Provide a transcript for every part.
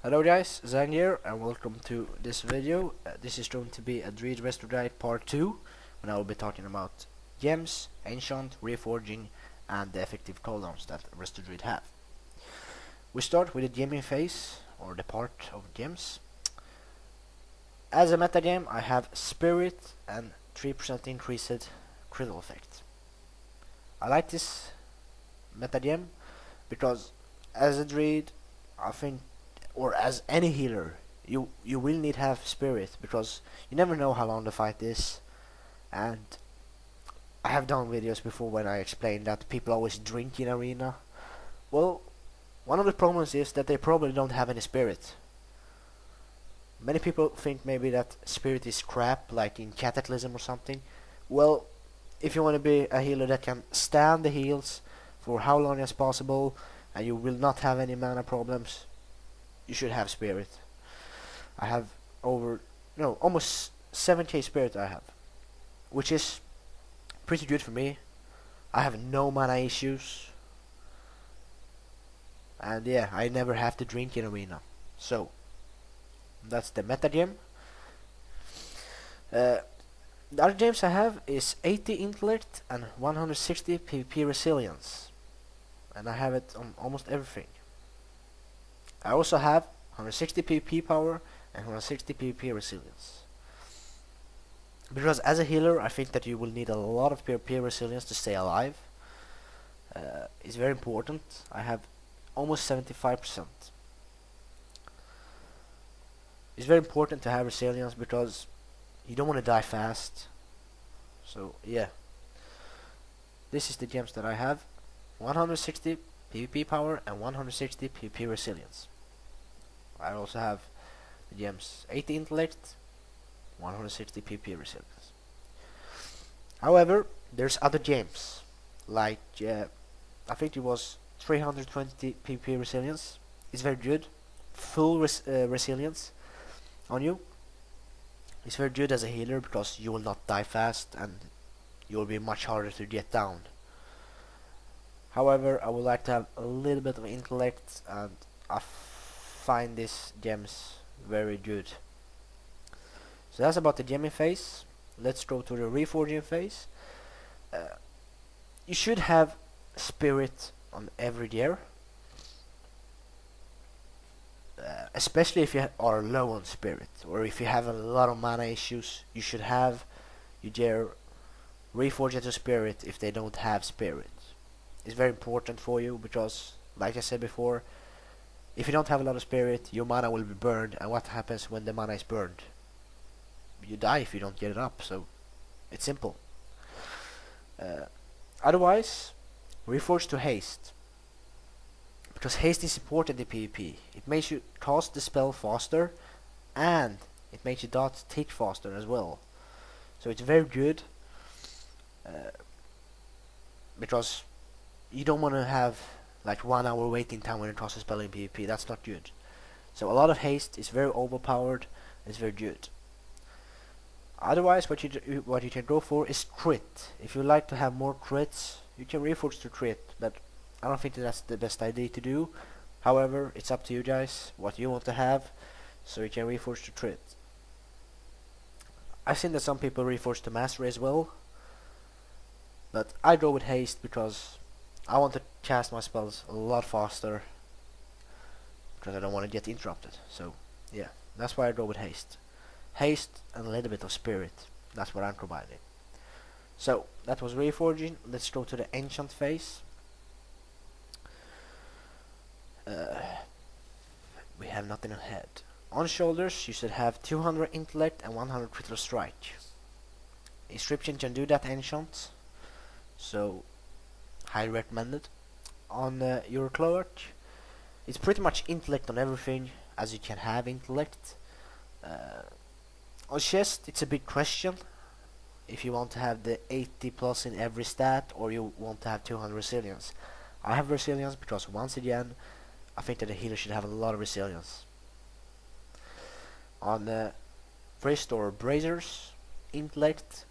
Hello guys, Zangy here and welcome to this video. This is going to be a druid resto guide part 2 when I will be talking about gems, enchant, reforging and the effective cooldowns that resto druid have. We start with the gemming phase, or the part of gems. As a meta gem I have spirit and 3% increased critical effect. I like this meta gem because as a druid I think, or as any healer, you will need to have spirit because you never know how long the fight is. And I have done videos before when I explained that people always drink in arena. Well, one of the problems is that they probably don't have any spirit. Many people think maybe that spirit is crap, like in Cataclysm or something. Well, if you want to be a healer that can stand the heals for how long as possible and you will not have any mana problems, you should have spirit. I have almost 7k spirit I have, which is pretty good for me. I have no mana issues, and yeah, I never have to drink in arena. So that's the meta gem. The other gems I have is 80 intellect and 160 PvP resilience, and I have it on almost everything. I also have 160 PvP power and 160 PvP resilience. Because as a healer I think that you will need a lot of PvP resilience to stay alive. It's very important. I have almost 75%. It's very important to have resilience because you don't want to die fast. So yeah, this is the gems that I have: 160 PvP power and 160 PvP resilience. I also have the gems 80 intellect, 160 PvP resilience. However, there's other gems like I think it was 320 PvP resilience. It's very good. Full resilience on you. It's very good as a healer because you will not die fast and you will be much harder to get down. However, I would like to have a little bit of intellect, and I find these gems very good. So that's about the gemming phase. Let's go to the reforging phase. You should have spirit on every gear, especially if you are low on spirit, or if you have a lot of mana issues. You should have your gear reforged to spirit if they don't have spirit. It's very important for you because, like I said before, if you don't have a lot of spirit, your mana will be burned, and what happens when the mana is burned? You die if you don't get it up, so it's simple. Otherwise, reforge to haste, because haste is important in PvP. It makes you cast the spell faster, and it makes your dots tick faster as well. So it's very good, because you don't want to have like 1 hour waiting time when you cast a spell in PvP. That's not good. So a lot of haste is very overpowered and it's very good. Otherwise, what you can go for is crit. If you like to have more crits, you can reforge to crit, but I don't think that's the best idea to do. However, it's up to you guys what you want to have, so you can reforge to crit. I've seen that some people reforge to mastery as well, but I go with haste because I want to cast my spells a lot faster, because I don't want to get interrupted. So yeah, that's why I go with haste. Haste and a little bit of spirit. That's what I'm combining. So that was reforging. Let's go to the enchant phase. We have nothing ahead. On shoulders you should have 200 intellect and 100 critical strike. Inscription can do that enchant, so highly recommended. On your cloak, it's pretty much intellect on everything, as you can have intellect. On chest, it's a big question if you want to have the 80 plus in every stat, or you want to have 200 resilience. I have resilience because, once again, I think that a healer should have a lot of resilience. On wrist or bracers, intellect.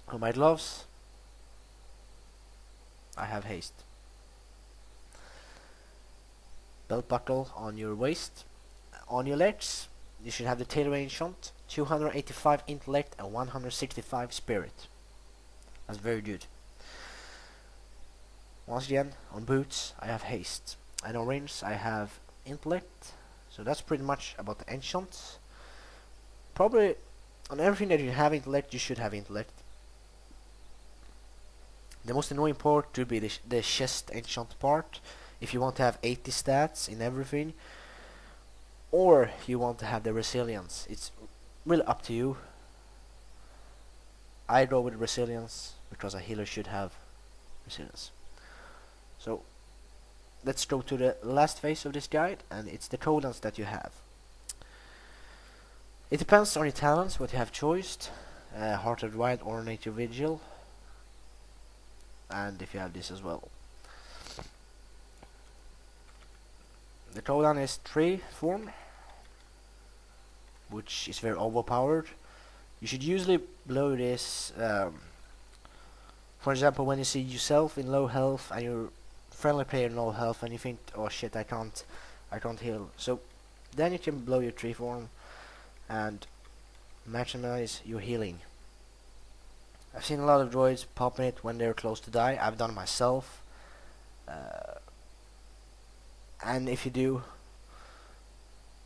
On my gloves, I have haste. belt buckle on your waist. On your legs, you should have the tailor enchant, 285 intellect and 165 spirit. That's very good. Once again, on boots I have haste, and on rings I have intellect. So that's pretty much about the enchants. Probably on everything that you have intellect, you should have intellect. The most annoying part would be the chest enchant part, if you want to have 80 stats in everything, or you want to have the resilience. It's really up to you. I go with resilience because a healer should have resilience. So let's go to the last phase of this guide, and it's the cooldowns that you have. It depends on your talents what you have choiced, Heart of the Wild or Nature Vigil, and if you have this as well. The cooldown is 3 form, which is very overpowered. You should usually blow this, for example, when you see yourself in low health and your friendly player in low health and you think, oh shit, I can't heal. So then you can blow your 3 form and maximize your healing. I've seen a lot of druids popping it when they're close to die. I've done it myself. And if you do,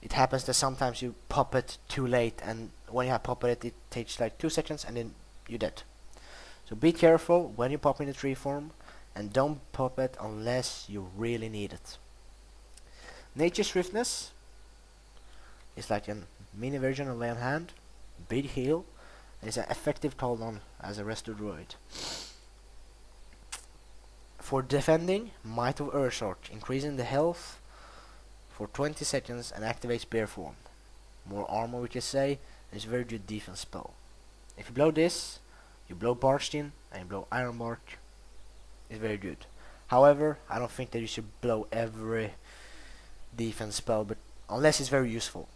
it happens that sometimes you pop it too late, and when you have popped it, it takes like 2 seconds and then you're dead. So be careful when you pop in the 3 form, and don't pop it unless you really need it. Nature Swiftness is like a mini version of Lay on Hand, big heal, and it's an effective cooldown as a resto druid. For defending, Might of Earthshark, increasing the health for 20 seconds and activates bear form. More armor we could say, and it's a very good defense spell. If you blow this, you blow Barstein and you blow Ironbark. It's very good. However, I don't think that you should blow every defense spell, but unless it's very useful.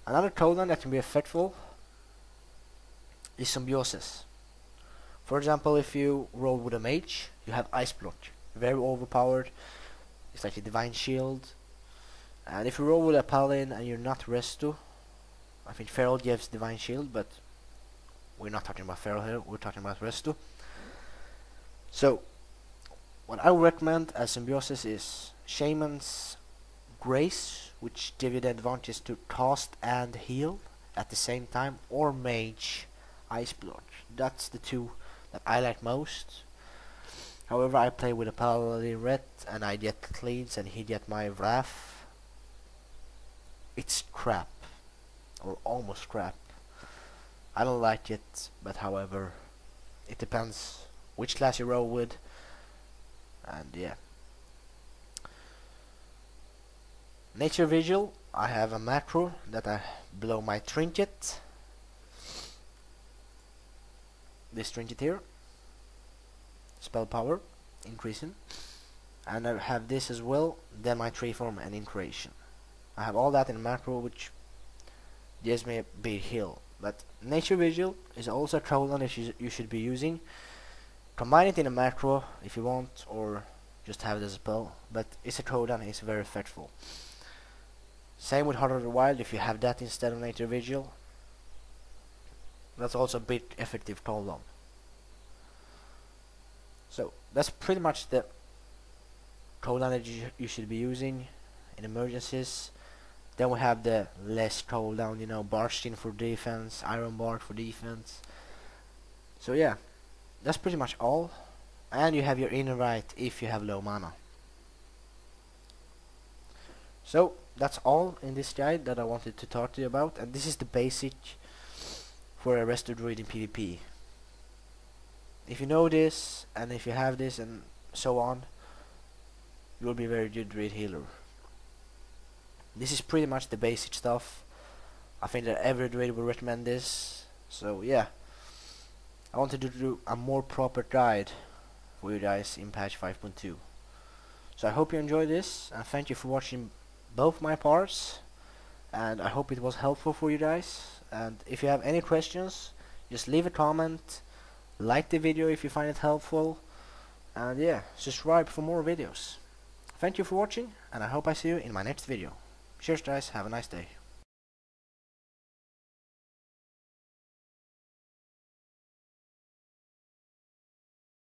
Another cooldown that can be effective is Symbiosis. For example, if you roll with a mage, you have Ice Block, very overpowered. It's like a divine shield. And if you roll with a paladin and you're not resto, I think Feral gives divine shield, but we're not talking about Feral here, we're talking about resto. So what I would recommend as Symbiosis is Shaman's Grace, which give you the advantage to cast and heal at the same time, or Mage Ice Block. That's the two that I like most. However, I play with a Paladin Red and I get cleans and he get my Wrath. It's crap, or almost crap. I don't like it, but however, it depends which class you roll with, and yeah. Nature Vigil, I have a macro that I blow my trinket. This trinket here, spell power increasing, and I have this as well, then my tree form and increation. I have all that in macro, which gives me a big heal. But Nature Vigil is also a cooldown that you should be using. Combine it in a macro if you want, or just have it as a spell, but it's a cooldown, it's very effective. Same with Heart of the Wild, if you have that instead of Nature Vigil, that's also a big effective cooldown. So that's pretty much the cooldown that you should be using in emergencies. Then we have the less cooldown, you know, Barstein for defense, Ironbark for defense. So yeah, that's pretty much all. And you have your inner right if you have low mana. So that's all in this guide that I wanted to talk to you about, and this is the basic for a resto druid in PvP. If you know this, and if you have this, and so on, you will be a very good druid healer. This is pretty much the basic stuff. I think that every druid will recommend this. So yeah, I wanted to do a more proper guide for you guys in patch 5.2. So I hope you enjoyed this, and thank you for watching both my parts, and I hope it was helpful for you guys. And if you have any questions, just leave a comment, like the video if you find it helpful, and yeah, subscribe for more videos. Thank you for watching, and I hope I see you in my next video. Cheers guys, have a nice day.